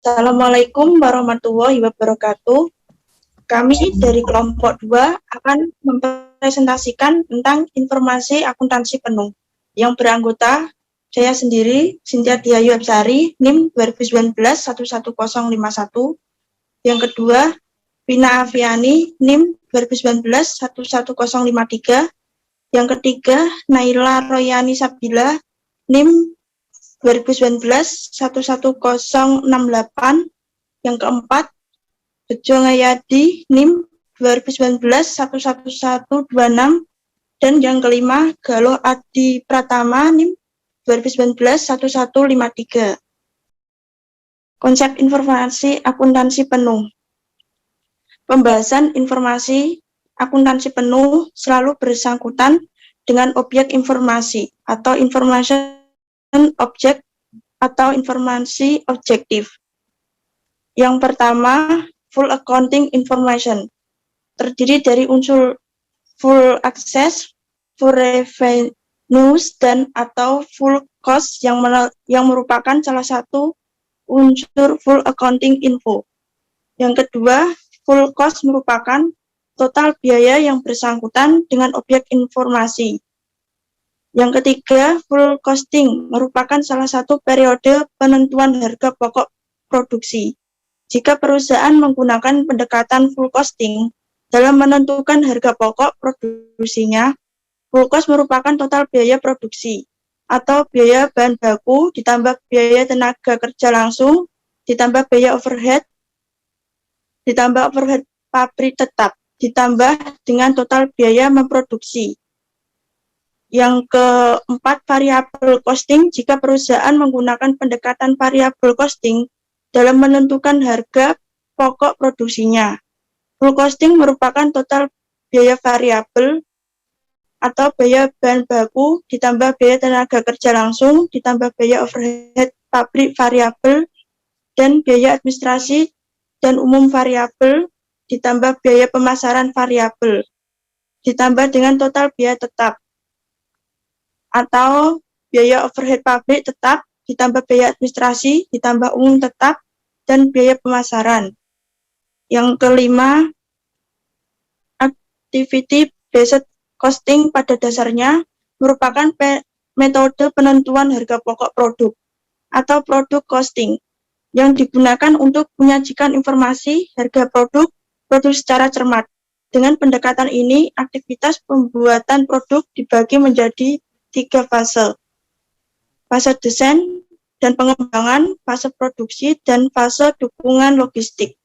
Assalamualaikum warahmatullahi wabarakatuh. Kami dari kelompok 2 akan mempresentasikan tentang informasi akuntansi penuh yang beranggota saya sendiri, Cynthia Diayu Absari, NIM 2019-11051. Yang kedua, Vina Aviani, NIM 2019-11053. Yang ketiga, Naila Royani Sabila, NIM 2019-11068. Yang keempat, Bejo Ngayadi, NIM 2019-11126. Dan yang kelima, Galoh Adi Pratama, NIM 2019-1153. Konsep informasi akuntansi penuh. Pembahasan informasi akuntansi penuh selalu bersangkutan dengan objek informasi atau information object atau informasi objektif. Yang pertama, full accounting information. Terdiri dari unsur full access, full revenues, dan atau full cost yang merupakan salah satu unsur full accounting info. Yang kedua, full cost merupakan total biaya yang bersangkutan dengan objek informasi. Yang ketiga, full costing merupakan salah satu periode penentuan harga pokok produksi. Jika perusahaan menggunakan pendekatan full costing dalam menentukan harga pokok produksinya, full cost merupakan total biaya produksi atau biaya bahan baku ditambah biaya tenaga kerja langsung, ditambah biaya overhead, ditambah overhead pabrik tetap, ditambah dengan total biaya memproduksi. Yang keempat, variable costing. Jika perusahaan menggunakan pendekatan variable costing dalam menentukan harga pokok produksinya. Full costing merupakan total biaya variabel atau biaya bahan baku ditambah biaya tenaga kerja langsung, ditambah biaya overhead pabrik variabel, dan biaya administrasi dan umum variabel, ditambah biaya pemasaran variabel, ditambah dengan total biaya tetap atau biaya overhead pabrik tetap, ditambah biaya administrasi, ditambah umum tetap, dan biaya pemasaran. Yang kelima, activity based costing pada dasarnya merupakan metode penentuan harga pokok produk atau produk costing yang digunakan untuk menyajikan informasi harga produk secara cermat. Dengan pendekatan ini, aktivitas pembuatan produk dibagi menjadi 3 fase. Fase desain dan pengembangan, fase produksi, dan fase dukungan logistik.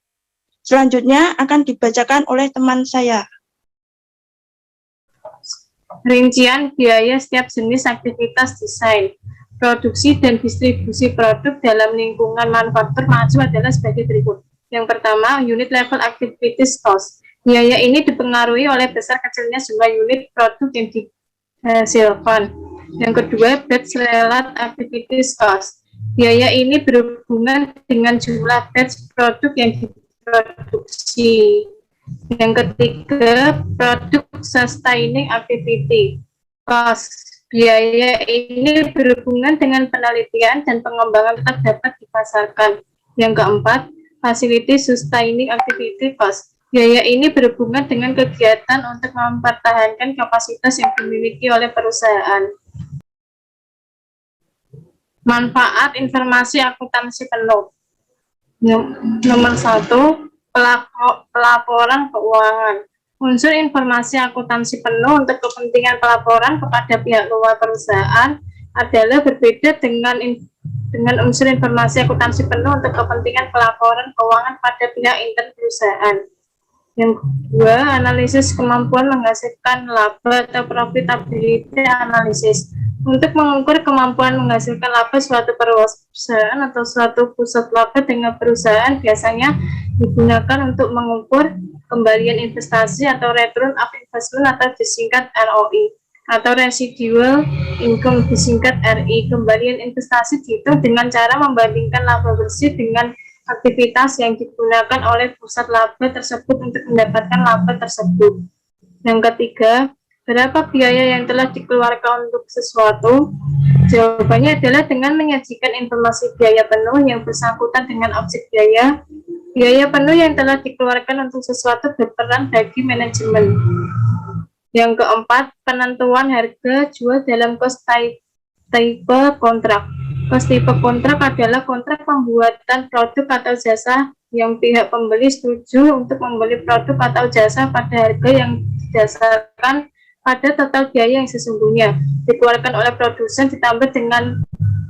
Selanjutnya akan dibacakan oleh teman saya. Rincian biaya setiap jenis aktivitas desain, produksi, dan distribusi produk dalam lingkungan manufaktur maju adalah sebagai berikut. Yang pertama, unit level activities cost. Biaya ini dipengaruhi oleh besar kecilnya jumlah unit produk yang dihasilkan. Yang kedua, batch related activities cost. Biaya ini berhubungan dengan jumlah batch produk yang diproduksi. Yang ketiga, produk sustaining activity cost. Biaya ini berhubungan dengan penelitian dan pengembangan tetap dapat dipasarkan. Yang keempat, facility sustaining activity cost. Biaya ini berhubungan dengan kegiatan untuk mempertahankan kapasitas yang dimiliki oleh perusahaan. Manfaat informasi akuntansi penuh. Nomor 1, pelaporan keuangan. Unsur informasi akuntansi penuh untuk kepentingan pelaporan kepada pihak luar perusahaan adalah berbeda dengan unsur informasi akuntansi penuh untuk kepentingan pelaporan keuangan pada pihak intern perusahaan. Yang kedua, analisis kemampuan menghasilkan laba atau profitability analysis. Untuk mengukur kemampuan menghasilkan laba suatu perusahaan atau suatu pusat laba dengan perusahaan biasanya digunakan untuk mengukur kembalian investasi atau return of investment atau disingkat ROI, atau residual income disingkat RI. Kembalian investasi dihitung dengan cara membandingkan laba bersih dengan aktivitas yang digunakan oleh pusat laba tersebut untuk mendapatkan laba tersebut. Yang ketiga, berapa biaya yang telah dikeluarkan untuk sesuatu. Jawabannya adalah dengan menyajikan informasi biaya penuh yang bersangkutan dengan objek biaya. Biaya penuh yang telah dikeluarkan untuk sesuatu berperan bagi manajemen. Yang keempat, penentuan harga jual dalam cost type kontrak. Cost type kontrak adalah kontrak pembuatan produk atau jasa yang pihak pembeli setuju untuk membeli produk atau jasa pada harga yang didasarkan pada total biaya yang sesungguhnya dikeluarkan oleh produsen ditambah dengan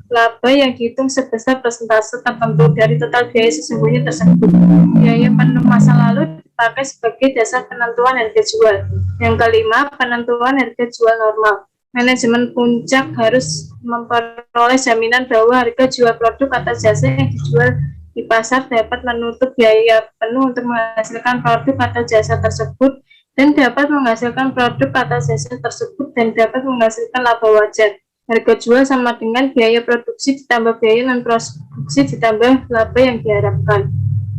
laba yang dihitung sebesar persentase tertentu dari total biaya sesungguhnya tersebut. Biaya penuh masa lalu dipakai sebagai dasar penentuan harga jual. Yang kelima, penentuan harga jual normal. Manajemen puncak harus memperoleh jaminan bahwa harga jual produk atau jasa yang dijual di pasar dapat menutup biaya penuh untuk menghasilkan produk atau jasa tersebut dan dapat menghasilkan produk atau jasa tersebut dan dapat menghasilkan laba wajar. Harga jual sama dengan biaya produksi ditambah biaya non-produksi ditambah laba yang diharapkan.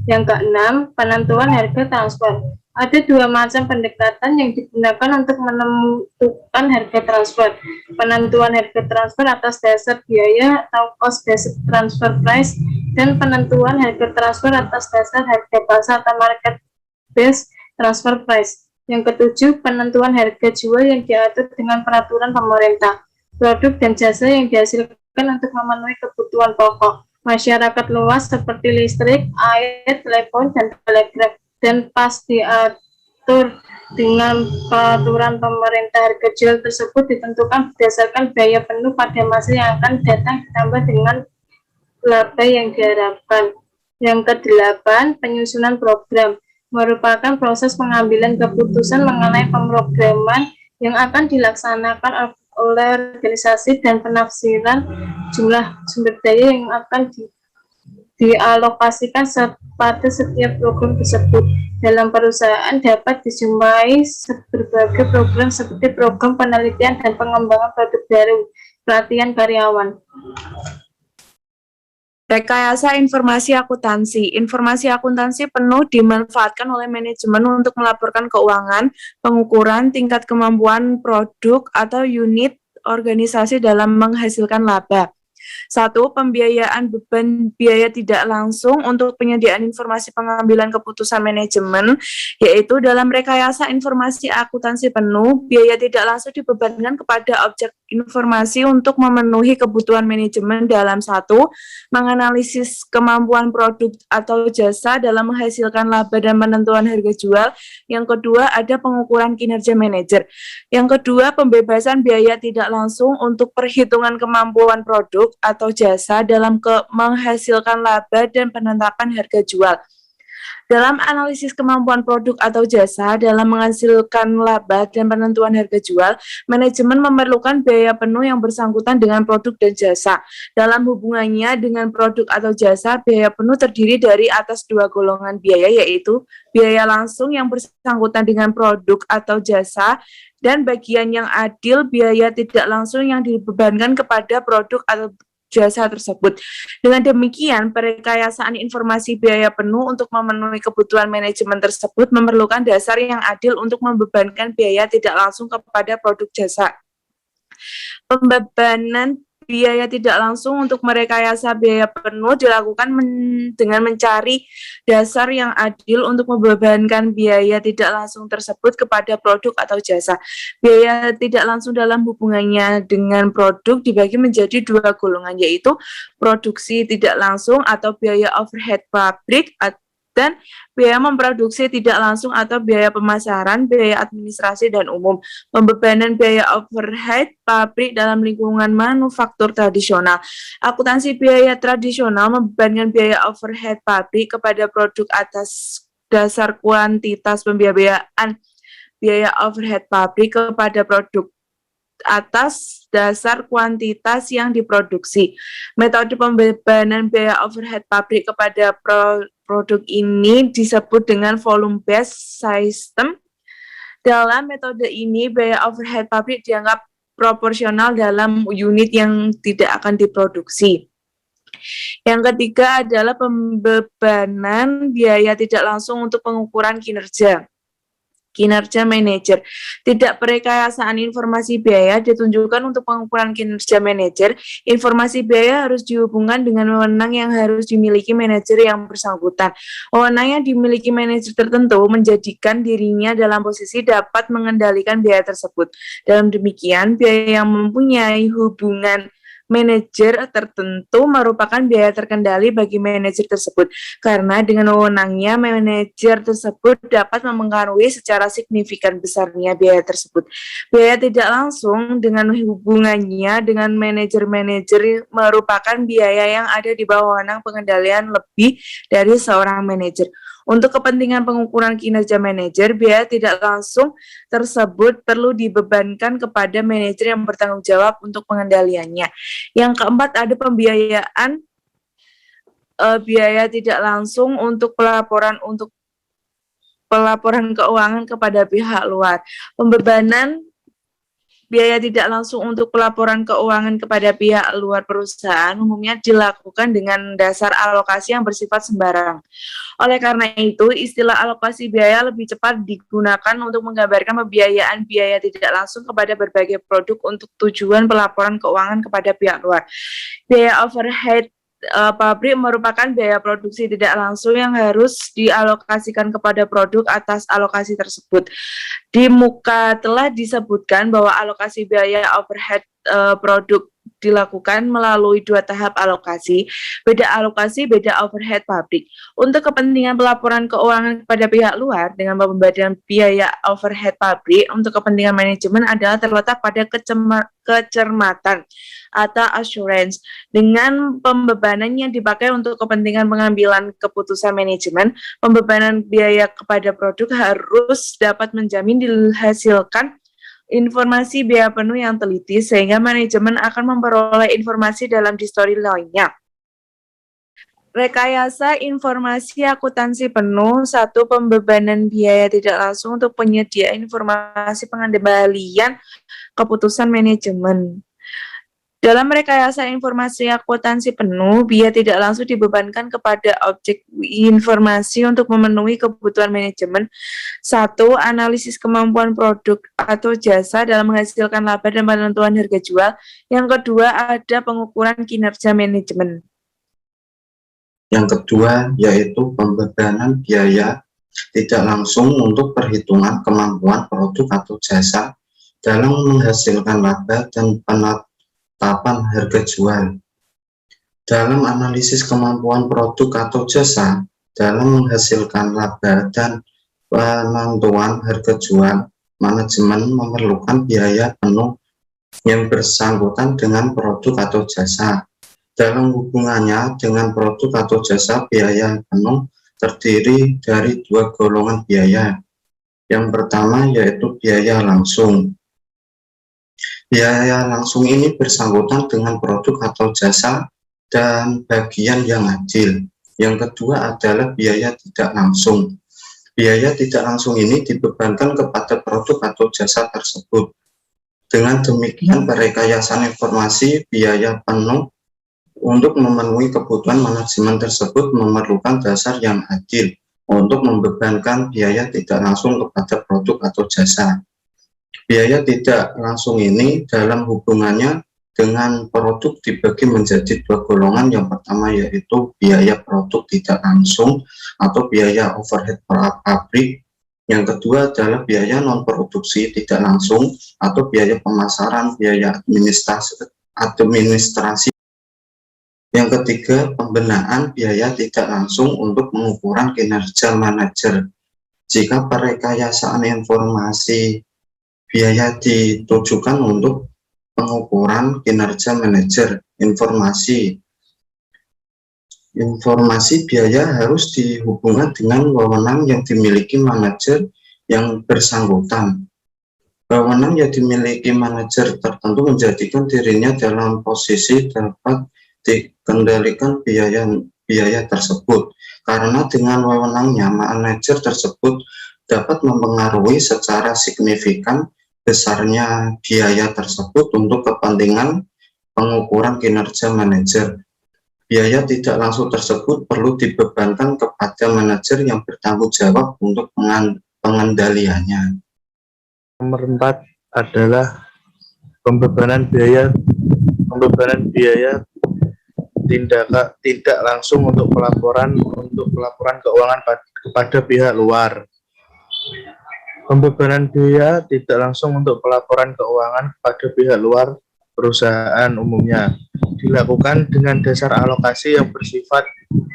Yang keenam, penentuan harga transfer. Ada dua macam pendekatan yang digunakan untuk menentukan harga transfer. Penentuan harga transfer atas dasar biaya atau cost based transfer price dan penentuan harga transfer atas dasar harga pasar atau market based transfer price. Yang ketujuh, penentuan harga jual yang diatur dengan peraturan pemerintah. Produk dan jasa yang dihasilkan untuk memenuhi kebutuhan pokok masyarakat luas seperti listrik, air, telepon, dan telegraf, dan pas diatur dengan peraturan pemerintah. Harga jual tersebut ditentukan berdasarkan biaya penuh pada masa yang akan datang ditambah dengan laba yang diharapkan. Yang kedelapan, penyusunan program merupakan proses pengambilan keputusan mengenai pemrograman yang akan dilaksanakan oleh organisasi dan penafsiran jumlah sumber daya yang akan dialokasikan pada setiap program tersebut. Dalam perusahaan dapat dijumpai berbagai program seperti program penelitian dan pengembangan produk baru, pelatihan karyawan. Rekayasa informasi akuntansi. Informasi akuntansi penuh dimanfaatkan oleh manajemen untuk melaporkan keuangan, pengukuran tingkat kemampuan produk atau unit organisasi dalam menghasilkan laba. 1. Pembiayaan beban biaya tidak langsung untuk penyediaan informasi pengambilan keputusan manajemen, yaitu dalam rekayasa informasi akuntansi penuh, biaya tidak langsung dibebankan kepada objek informasi untuk memenuhi kebutuhan manajemen dalam 1. Menganalisis kemampuan produk atau jasa dalam menghasilkan laba dan penentuan harga jual. Yang kedua, ada pengukuran kinerja manajer. Yang kedua, pembebasan biaya tidak langsung untuk perhitungan kemampuan produk atau jasa dalam menghasilkan laba dan penetapan harga jual. Dalam analisis kemampuan produk atau jasa dalam menghasilkan laba dan penentuan harga jual, manajemen memerlukan biaya penuh yang bersangkutan dengan produk dan jasa. Dalam hubungannya dengan produk atau jasa, biaya penuh terdiri dari atas dua golongan biaya, yaitu biaya langsung yang bersangkutan dengan produk atau jasa, dan bagian yang adil biaya tidak langsung yang dibebankan kepada produk atau jasa tersebut. Dengan demikian, perekayasaan informasi biaya penuh untuk memenuhi kebutuhan manajemen tersebut memerlukan dasar yang adil untuk membebankan biaya tidak langsung kepada produk jasa. Pembebanan biaya tidak langsung untuk merekayasa biaya penuh dilakukan dengan mencari dasar yang adil untuk membebankan biaya tidak langsung tersebut kepada produk atau jasa. Biaya tidak langsung dalam hubungannya dengan produk dibagi menjadi dua golongan, yaitu produksi tidak langsung atau biaya overhead pabrik dan biaya memproduksi tidak langsung atau biaya pemasaran, biaya administrasi dan umum. Pembebanan biaya overhead pabrik dalam lingkungan manufaktur tradisional. Akuntansi biaya tradisional membebankan biaya overhead pabrik kepada produk atas dasar kuantitas pembiayaan biaya overhead pabrik kepada produk atas dasar kuantitas yang diproduksi. Metode pembebanan biaya overhead pabrik kepada produk ini disebut dengan volume based system. Dalam metode ini, biaya overhead pabrik dianggap proporsional dalam unit yang tidak akan diproduksi. Yang ketiga adalah pembebanan biaya tidak langsung untuk pengukuran kinerja. kinerja manajer. Tidak perekayasaan informasi biaya ditunjukkan untuk pengukuran kinerja manajer. Informasi biaya harus dihubungkan dengan wewenang yang harus dimiliki manajer yang bersangkutan. Wewenang yang dimiliki manajer tertentu menjadikan dirinya dalam posisi dapat mengendalikan biaya tersebut. Dalam demikian, biaya yang mempunyai hubungan manajer tertentu merupakan biaya terkendali bagi manajer tersebut, karena dengan wewenangnya manajer tersebut dapat mempengaruhi secara signifikan besarnya biaya tersebut. Biaya tidak langsung dengan hubungannya dengan manajer-manajer merupakan biaya yang ada di bawah wewenang pengendalian lebih dari seorang manajer. Untuk kepentingan pengukuran kinerja manajer, biaya tidak langsung tersebut perlu dibebankan kepada manajer yang bertanggung jawab untuk pengendaliannya. Yang keempat, ada pembiayaan biaya tidak langsung untuk pelaporan keuangan kepada pihak luar. Pembebanan biaya tidak langsung untuk pelaporan keuangan kepada pihak luar perusahaan umumnya dilakukan dengan dasar alokasi yang bersifat sembarang. Oleh karena itu, istilah alokasi biaya lebih cepat digunakan untuk menggambarkan pembiayaan biaya tidak langsung kepada berbagai produk untuk tujuan pelaporan keuangan kepada pihak luar. Biaya overhead pabrik merupakan biaya produksi tidak langsung yang harus dialokasikan kepada produk atas alokasi tersebut. Di muka telah disebutkan bahwa alokasi biaya overhead produk dilakukan melalui dua tahap alokasi. Beda alokasi, beda overhead pabrik. Untuk kepentingan pelaporan keuangan kepada pihak luar dengan pembagian biaya overhead pabrik untuk kepentingan manajemen adalah terletak pada kecermatan atau assurance. Dengan pembebanan yang dipakai untuk kepentingan pengambilan keputusan manajemen, pembebanan biaya kepada produk harus dapat menjamin dihasilkan informasi biaya penuh yang teliti sehingga manajemen akan memperoleh informasi dalam history lainnya. Rekayasa informasi akuntansi penuh. 1. Pembebanan biaya tidak langsung untuk penyedia informasi pengembalian keputusan manajemen. Dalam rekayasa informasi akuntansi penuh, biaya tidak langsung dibebankan kepada objek informasi untuk memenuhi kebutuhan manajemen. 1. Analisis kemampuan produk atau jasa dalam menghasilkan laba dan penentuan harga jual. Yang kedua, ada pengukuran kinerja manajemen. Yang kedua, yaitu pembebanan biaya tidak langsung untuk perhitungan kemampuan produk atau jasa dalam menghasilkan laba dan penetapan harga jual. Dalam analisis kemampuan produk atau jasa dalam menghasilkan laba dan penentuan harga jual, manajemen memerlukan biaya penuh yang bersangkutan dengan produk atau jasa. Dalam hubungannya dengan produk atau jasa, biaya penuh terdiri dari dua golongan biaya. Yang pertama yaitu biaya langsung. Biaya langsung ini bersangkutan dengan produk atau jasa dan bagian yang adil. Yang kedua adalah biaya tidak langsung. Biaya tidak langsung ini dibebankan kepada produk atau jasa tersebut. Dengan demikian, perekayasaan informasi biaya penuh untuk memenuhi kebutuhan manajemen tersebut memerlukan dasar yang adil untuk membebankan biaya tidak langsung kepada produk atau jasa. Biaya tidak langsung ini dalam hubungannya dengan produk dibagi menjadi dua golongan. Yang pertama yaitu biaya produk tidak langsung atau biaya overhead pabrik. Yang kedua adalah biaya non-produksi tidak langsung atau biaya pemasaran, biaya administrasi. Yang ketiga, pembenaan biaya tidak langsung untuk pengukuran kinerja manajer. Jika perekayasaan informasi biaya ditujukan untuk pengukuran kinerja manajer, informasi biaya harus dihubungkan dengan wewenang yang dimiliki manajer yang bersangkutan. Wewenang yang dimiliki manajer tertentu menjadikan dirinya dalam posisi dapat dikendalikan biaya tersebut, karena dengan wewenangnya manajer tersebut dapat mempengaruhi secara signifikan besarnya biaya tersebut untuk kepentingan pengukuran kinerja manajer. Biaya tidak langsung tersebut perlu dibebankan kepada manajer yang bertanggung jawab untuk pengendaliannya. Nomor 4 adalah pembebanan biaya tidak langsung untuk pelaporan keuangan kepada pihak luar. Pembebanan biaya tidak langsung untuk pelaporan keuangan kepada pihak luar perusahaan umumnya dilakukan dengan dasar alokasi yang bersifat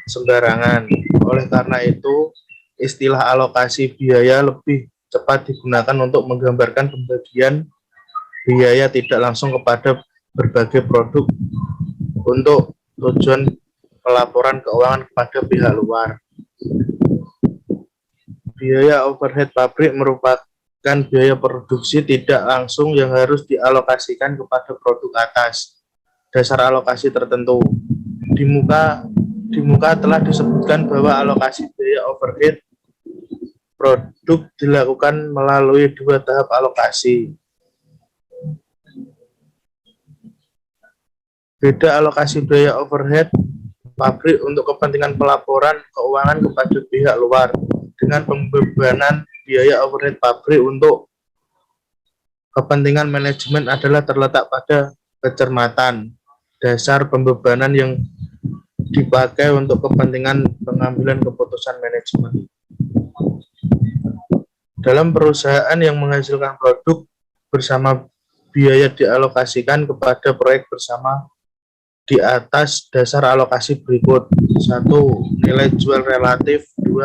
sembarangan. Oleh karena itu, istilah alokasi biaya lebih cepat digunakan untuk menggambarkan pembagian biaya tidak langsung kepada berbagai produk untuk tujuan pelaporan keuangan kepada pihak luar. Biaya overhead pabrik merupakan biaya produksi tidak langsung yang harus dialokasikan kepada produk atas dasar alokasi tertentu. Di muka telah disebutkan bahwa alokasi biaya overhead produk dilakukan melalui 2 tahap alokasi. Beda alokasi biaya overhead pabrik untuk kepentingan pelaporan keuangan kepada pihak luar dengan pembebanan biaya overhead pabrik untuk kepentingan manajemen adalah terletak pada kecermatan dasar pembebanan yang dipakai untuk kepentingan pengambilan keputusan manajemen. Dalam perusahaan yang menghasilkan produk bersama, biaya dialokasikan kepada proyek bersama di atas dasar alokasi berikut. 1. Nilai jual relatif. 2.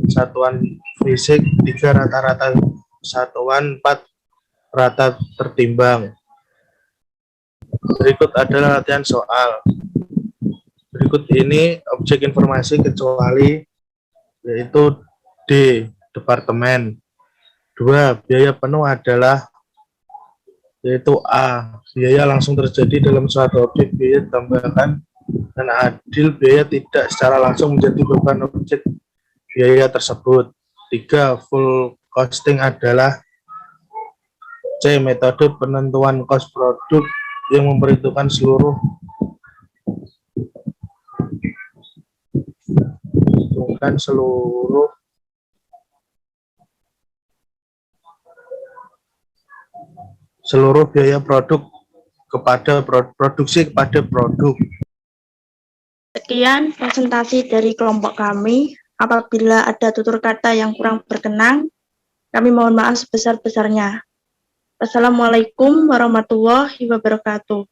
Satuan fisik. 3. Rata-rata satuan. 4. Rata tertimbang. Berikut adalah latihan soal. Berikut ini objek informasi kecuali, yaitu D. Departemen. 2. Biaya penuh adalah, yaitu A. Biaya langsung terjadi dalam suatu objek biaya ditambahkan dan adil biaya tidak secara langsung menjadi beban objek biaya tersebut. 3. Full costing adalah C. Metode penentuan kos produk yang memperhitungkan seluruh biaya produk kepada produksi kepada produk. Sekian presentasi dari kelompok kami. Apabila ada tutur kata yang kurang berkenan, kami mohon maaf sebesar-besarnya. Wassalamualaikum warahmatullahi wabarakatuh.